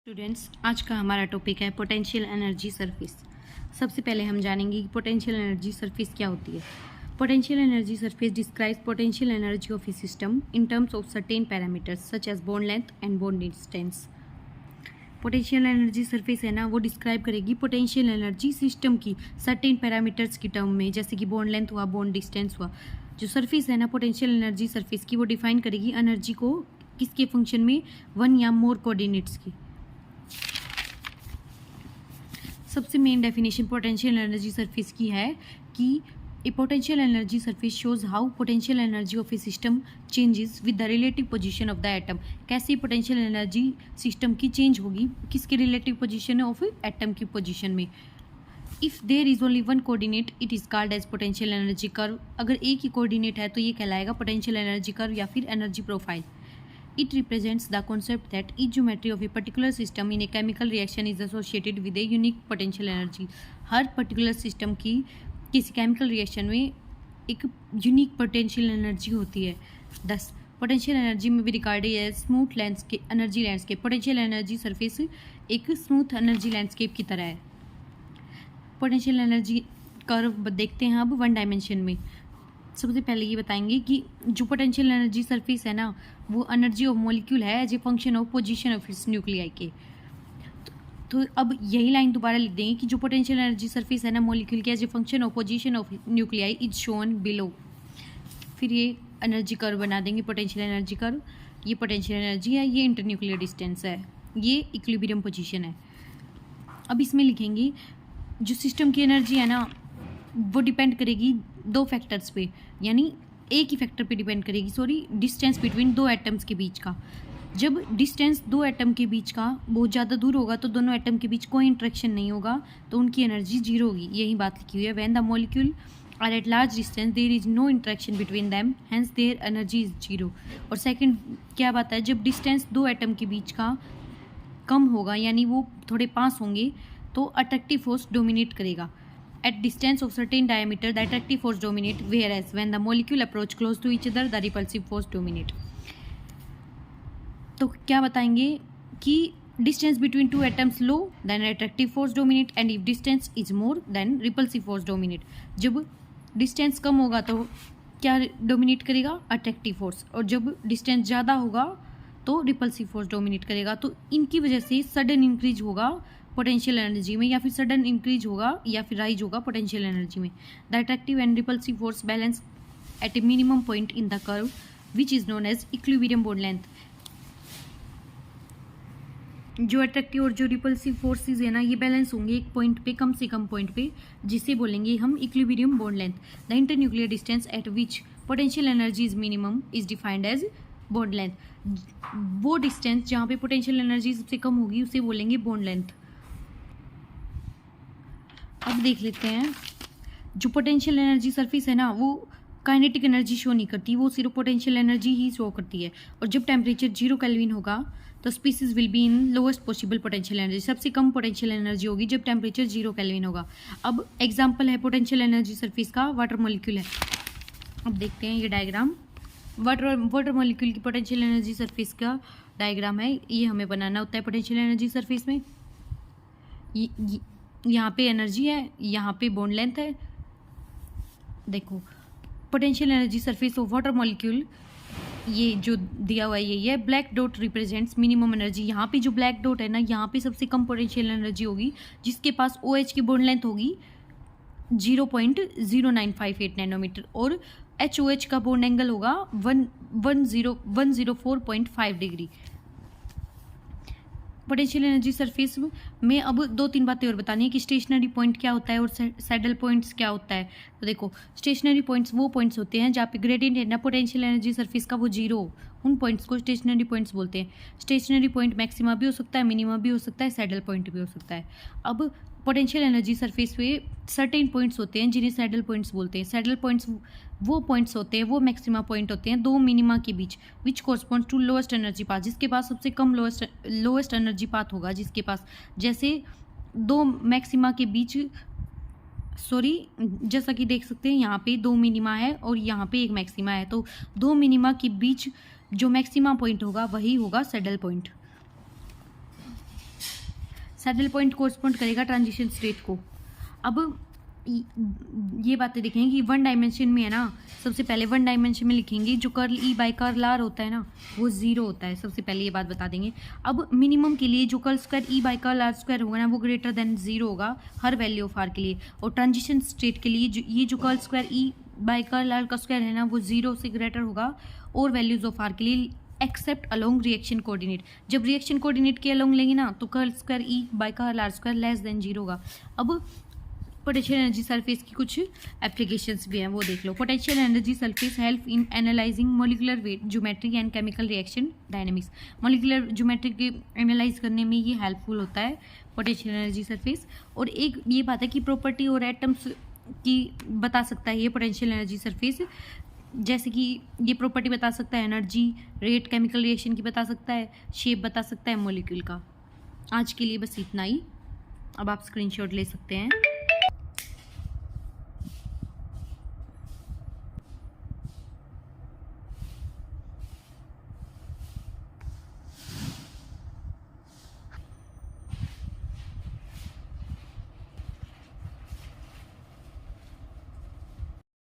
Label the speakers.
Speaker 1: Students, आज का हमारा टॉपिक है पोटेंशियल एनर्जी सरफेस। सबसे पहले हम जानेंगे कि पोटेंशियल एनर्जी सरफेस क्या होती है। Potential energy surface describes potential energy of a system in terms of certain parameters such as bond length and bond distance. Potential energy surface है ना, वो डिस्क्राइब करेगी पोटेंशियल एनर्जी सिस्टम की certain parameters की term में, जैसे कि bond length हुआ, बॉन्ड डिस्टेंस हुआ। जो सरफेस है ना पोटेंशियल एनर्जी सरफेस की, वो डिफाइन करेगी एनर्जी को किसके फंक्शन में, वन या मोर कोऑर्डिनेट्स की। सबसे main definition potential energy surface की है कि a potential energy surface shows how potential energy of a system changes with the relative position of the atom. कैसे पोटेंशियल एनर्जी सिस्टम की चेंज होगी, किसके रिलेटिव पोजीशन ऑफ एटम की position में। If there is only one coordinate it is called as potential energy curve. अगर एक ही coordinate है तो ये कहलाएगा पोटेंशियल एनर्जी कर्व या फिर energy profile. It represents the concept that each geometry of a particular system in a chemical reaction is associated with a unique potential energy। Her particular system की किसी chemical reaction में एक unique potential energy होती है। 10 potential energy में भी record है smooth landscape energy landscape. Potential energy surface एक स्मूथ एनर्जी लैंडस्केप की तरह है। पोटेंशियल एनर्जी कर्व देखते हैं अब वन डायमेंशन में। सबसे पहले ये बताएंगे कि जो पोटेंशियल एनर्जी सरफेस है ना, वो एनर्जी ऑफ मॉलिक्यूल है as a function of position of its nuclei के। तो अब यही लाइन दोबारा लिख देंगे कि जो पोटेंशियल एनर्जी सरफेस है ना मॉलिक्यूल के as a function of position of nuclei is shown below. फिर ये एनर्जी कर्व बना देंगे, पोटेंशियल एनर्जी कर्व। ये पोटेंशियल एनर्जी है, ये इंटरन्यूक्लियर डिस्टेंस है, ये इक्विलिब्रियम पोजीशन है। अब इसमें लिखेंगे जो सिस्टम की एनर्जी है ना, वो डिपेंड करेगी दो फैक्टर्स पे, यानी एक ही फैक्टर पे डिपेंड करेगी, डिस्टेंस बिटवीन दो एटम्स के बीच का। जब डिस्टेंस दो एटम के बीच का बहुत ज़्यादा दूर होगा तो दोनों एटम के बीच कोई इंटरेक्शन नहीं होगा, तो उनकी एनर्जी जीरो होगी। यही बात लिखी हुई है। When the molecule are at large distance there is no interaction between them, hence their energy is zero. और सेकंड क्या बात है, जब डिस्टेंस दो एटम के बीच का कम होगा, यानी वो थोड़े पास होंगे, तो अट्रैक्टिव फोर्स डोमिनेट करेगा। At distance of certain diameter, the attractive force dominate, whereas when the molecule approach close to each other, the repulsive force dominate। तो क्या बताएंगे कि distance between two atoms low, then attractive force dominate, and if distance is more, then repulsive force dominate। जब distance कम होगा तो क्या dominate करेगा, attractive force, और जब distance ज़्यादा होगा तो repulsive force dominate करेगा। तो इनकी वजह से sudden increase होगा पोटेंशियल एनर्जी में, या फिर सडन इंक्रीज होगा या फिर राइज होगा पोटेंशियल एनर्जी में। The attractive and repulsive force balance at a minimum point in the curve which is known as equilibrium bond length. जो अट्रैक्टिव और जो रिपल्सिव फोर्सेज है ना, ये बैलेंस होंगे एक पॉइंट पे, कम से कम पॉइंट पे, जिसे बोलेंगे हम equilibrium bond length. The internuclear distance at which potential energy is minimum is defined as bond length. वो डिस्टेंस जहाँ पे पोटेंशियल एनर्जी सबसे कम होगी उसे बोलेंगे बॉन्ड लेंथ। अब देख लेते हैं, जो पोटेंशियल एनर्जी सरफेस है ना, वो काइनेटिक एनर्जी शो नहीं करती, वो सिर्फ पोटेंशियल एनर्जी ही शो करती है। और जब टेम्परेचर 0 केल्विन होगा तो species will be in lowest possible potential energy. सबसे कम पोटेंशियल एनर्जी होगी जब टेम्परेचर 0 केल्विन होगा। अब एग्जाम्पल है पोटेंशियल एनर्जी सरफेस का, वाटर मॉलिक्यूल है। अब देखते हैं ये डायग्राम, वाटर मॉलिक्यूल की पोटेंशियल एनर्जी सरफेस का डायग्राम है। ये हमें बनाना होता है पोटेंशियल एनर्जी सरफेस में। यहाँ पे एनर्जी है, यहाँ पे बॉन्ड लेंथ है। देखो potential energy surface of water molecule, ये जो दिया हुआ है यही है। Black dot represents minimum energy. यहाँ पे जो ब्लैक डॉट है ना, यहाँ पे सबसे कम पोटेंशियल एनर्जी होगी, जिसके पास OH की बॉन्ड लेंथ होगी 0.0958 नैनोमीटर, और HOH का बॉन्ड एंगल होगा 104.5 डिग्री। पोटेंशियल एनर्जी सरफेस में अब 2-3 बातें और बतानी है कि स्टेशनरी पॉइंट क्या होता है और सैडल पॉइंट्स क्या होता है। तो देखो, स्टेशनरी पॉइंट्स वो पॉइंट्स होते हैं जहाँ पे ग्रेडियंट है ना पोटेंशियल एनर्जी सरफेस का, वो जीरो, उन पॉइंट्स को स्टेशनरी पॉइंट्स बोलते हैं। स्टेशनरी पॉइंट मैक्सिमा भी हो सकता है, मिनिमा भी हो सकता है, सैडल पॉइंट भी हो सकता है। अब पोटेंशियल एनर्जी सरफेस पे सर्टेन पॉइंट्स होते हैं जिन्हें सैडल पॉइंट्स बोलते हैं। सैडल पॉइंट्स वो पॉइंट्स होते हैं, वो मैक्सिमा पॉइंट होते हैं दो मिनिमा के बीच, which corresponds to lowest energy path, जिसके पास सबसे कम लोएस्ट एनर्जी पाथ होगा, जिसके पास, जैसे दो मैक्सिमा के बीच, जैसा कि देख सकते हैं यहाँ पे 2 मिनिमा है और यहाँ पे एक मैक्सिमा है, तो 2 मिनिमा के बीच जो मैक्सिमा पॉइंट होगा वही होगा saddle point. Saddle point correspond करेगा ट्रांजिशन स्टेट को। अब ये बातें देखेंगे कि वन डायमेंशन में है ना, सबसे पहले वन डायमेंशन में लिखेंगे जो curl E by curl R होता है ना वो ज़ीरो होता है, सबसे पहले ये बात बता देंगे। अब मिनिमम के लिए जो curl square E by curl R square होगा ना वो ग्रेटर देन ज़ीरो होगा हर वैल्यू ऑफ आर के लिए। और ट्रांजिशन स्टेट के लिए ये जो curl square E by curl R का स्क्वायर है ना वो ज़ीरो से ग्रेटर होगा और वैल्यूज़ ऑफ आर के लिए एक्सेप्ट अलोंग रिएक्शन कोऑर्डिनेट। जब रिएक्शन कोऑर्डिनेट के अलोंग लेंगे ना तो curl square E by curl R square less than zero होगा। अब पोटेंशियल एनर्जी सरफेस की कुछ एप्लीकेशंस भी हैं वो देख लो। Potential energy surface help in analysing molecular weight geometry and chemical reaction dynamics. Molecular geometry के एनालाइज करने में ये हेल्पफुल होता है पोटेंशियल एनर्जी सरफेस। और एक ये बात है कि प्रॉपर्टी और एटम्स की बता सकता है ये पोटेंशियल एनर्जी सरफेस, जैसे कि ये प्रॉपर्टी बता सकता है एनर्जी, रेट केमिकल रिएक्शन की बता सकता है, शेप बता सकता है मॉलिक्यूल का। आज के लिए बस इतना ही, अब आप स्क्रीनशॉट ले सकते हैं।